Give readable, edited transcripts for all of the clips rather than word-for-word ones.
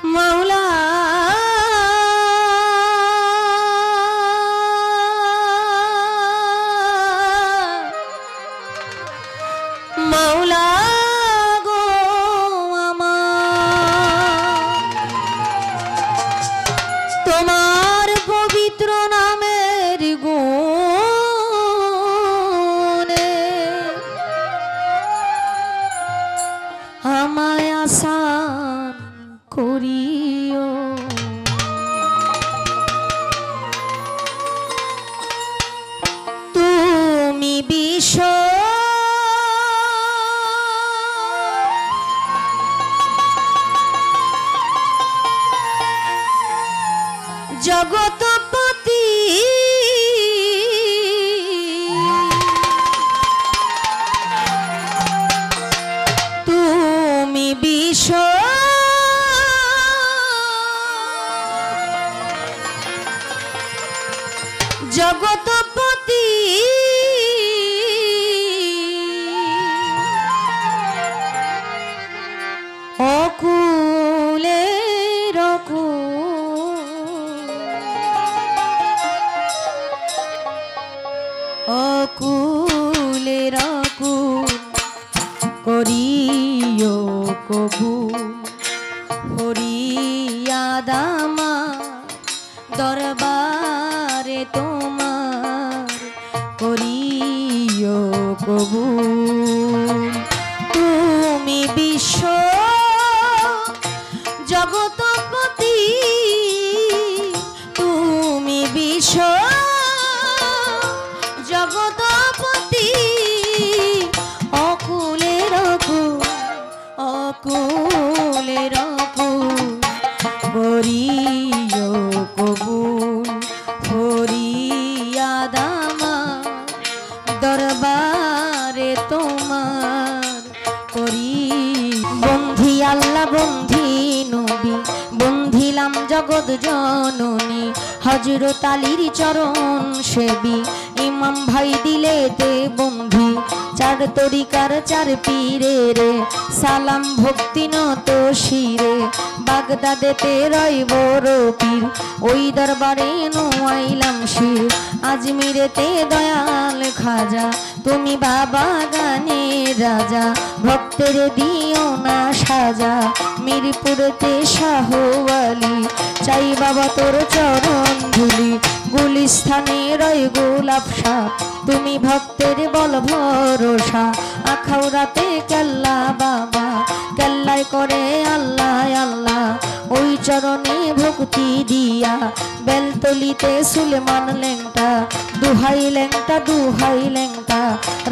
মাওলা মাওলা গো আমার তোমার পবিত্র নামের গুণে আমায় আসান করিও তুমি বিশ্ব জগৎপতি তুমি বিশ্ব জগৎপতি অকুলের অকুলের করিও কবুল ফরিয়াদামা দরবারে তোমার করিও কবুল তুমি বিশ্ব জগৎপতি তুমি বিশ্ব জগৎপতি অকুলের অকুলের করিও কবুল ফরিয়াদামা দরবারে তোমার করি বন্ধি আল্লাহ বন্ধি নবী বন্ধিলাম জগৎ জননী হযরত আলীর চরণ সেবী ইমাম ভাই দিলেতে বন্ধি চার তরিকার চার পীরে রে সালাম ভক্তি নত শিরে বাগদাদেতে রয় বড় পীর ওই দরবারে নোয়াইলাম শির আজমিরেতে দয়াল খাজা তুমি বাবা গানের রাজা ভক্তের দিও না সাজা মিরপুরেতে শাহ ওয়ালি চাই বাবা তোর চরণ ধুলি গুলিস্থানে রয় গোলাপ শাহ তুমি ভক্তের বল ভরসা আখাউরাতে কেল্লা বাবা কেল্লায় করে আল্লাহ আল্লাহ ওই চরণে ভক্তি দিয়া বেলতলিতে সুলেমান লেংটা দুহাই লেংটা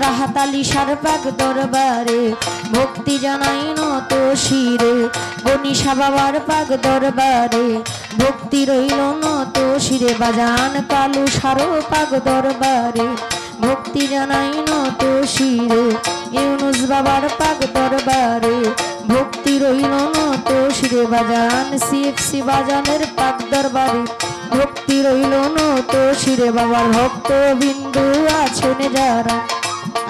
রাহাত আলী সার পাক দরবারে ভক্তি জানাই নত শিরে গনিশা বাবার পাক দরবারে ভক্তি রইল নত শিরে বাজান কালু সারো পাক দরবারে ভক্তি জানাই নত শিরে ইউনুস বাবার পাক দরবারে ভক্তি রইল নত শিরে বাজান সিএফসি বাজানের পাক দরবারে ভক্তি রইল নত শিরে বাবার ভক্ত বিন্দু আছেন যারা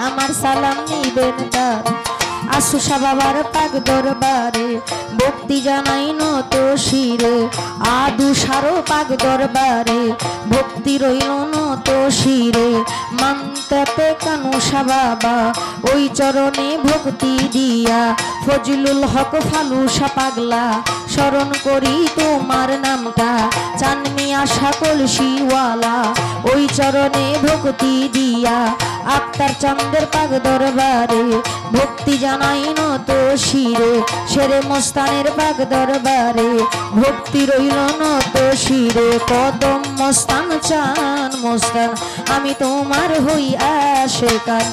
আমার সালাম নিবেন তার আশুষা বাবার পাক দরবারে ভক্তি জানাই নত শিরে আদু সারো পাক দরবারে ভক্তি রইল নত শিরে মানতে কানুষা বাবা ওই চরণে ভক্তি দিয়া ফজলুল হক ফালুসা পাগলা স্মরণ করি তোমার নামটা চানমি আশা কলসিওয়ালা ওই চরণে ভক্তি দিয়া আক্তার চাঁদের পাক দরবারে ভক্তি জানাই নত শিরে শেরে মস্তানের পাক দরবারে ভক্তি রইল নত শিরে কদম মস্তান চান মস্তান আমি তোমার হই আশেকান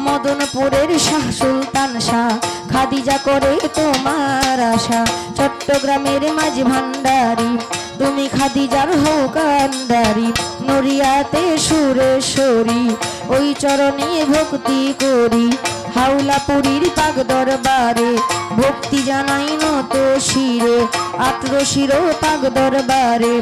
মদনপুরের শাহ সুলতান শাহ খাদিজা করে তোমার আশা চট্টগ্রামের মাঝি ভান্ডারি তুমি খাদিজার হও কান্ডারি নড়িয়াতে সুরেশ্বরী ওই চরণে ভক্তি করি হাওলাপুরীর পাক দরবারে ভক্তি জানাই নত শিরে আটরশির পাক দরবারে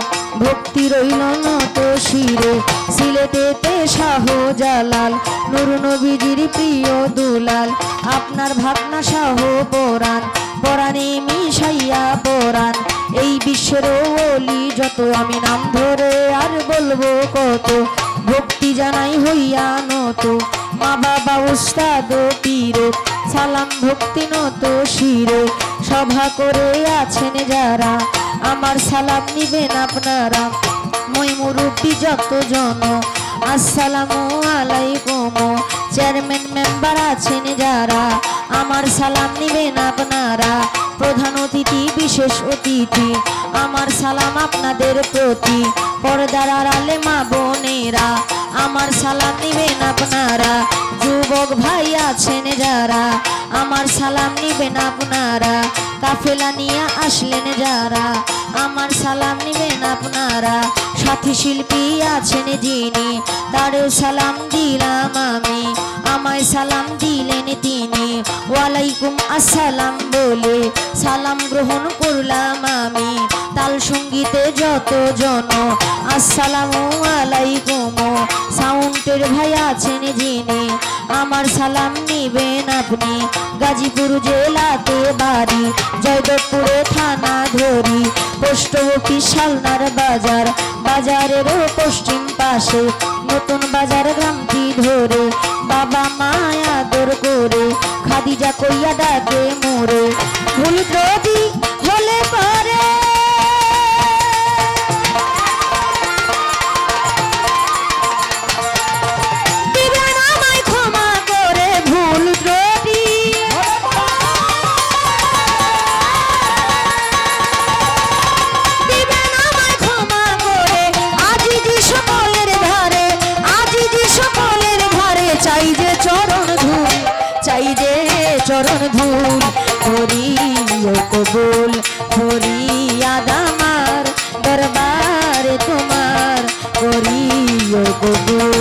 ভক্তি রইল নত শিরে সিলেটেতে শাহজালাল নূর নবীজির প্রিয় দুলাল আপনার ভাবনা শাহ পরাণ পরাণে মিশাইয়া পরাণ এই বিশ্বের ওলি যত আমি নাম ধরে আর বলবো কত ভক্তি জানাই হইয়া নত মা বাবা উস্তাদ পীর সালাম ভক্তি নত শিরে সভা করে আছেন যারা আমার সালাম নিবেন আপনারা মই মুরব্বী যত জন আসসালামু আলাইকুম চেয়ারম্যান মেম্বার আছেন যারা আমার সালাম নিবেন আপনারা প্রধান অতিথি বিশেষ অতিথি আমার সালাম আপনাদের প্রতি পর্দার আড়ালে মা বোনেরা আমার সালাম নিবেন আপনারা যুবক ভাই আছেন যারা আমার সালাম নিবেন আপনারা কাফেলা নিয়ে আসলেন যারা আমার সালাম নিবেন আপনারা সাথী শিল্পী আছেন যিনি তারও সালাম দিলাম আমি আমায় সালাম দিলেন তিনি ওয়ালাইকুম আসসালাম বলে সালাম গ্রহণ করলাম আমি তাল সঙ্গীতে যত জন আসসালামু আলাইকুম সাউন্ডের ভাই আছেন যিনি আমার সালাম নিবেন আপনি গাজীপুর জেলাতে বাড়ি জয়দেবপুরে থানা ধরি পোস্ট অফিস শালনার বাজার বাজারেরও পশ্চিম পাশে নতুন বাজার গ্রামটি ধরে বাবা মায়া আদর করে খাদিজা কইয়া ডাকে মোরে ভুল ত্রুটি হলে পরে দিবেন আমায় ক্ষমা করে ভুল ত্রুটি দিবেন আমায় ক্ষমা করে আজিজি সকলের ধারে আজিজি সকলের ধারে চাই যে চরণ ধুল চাই যে চরণ ধুল করি কবুল করি আদামার দরবারে তোমার করি কবুল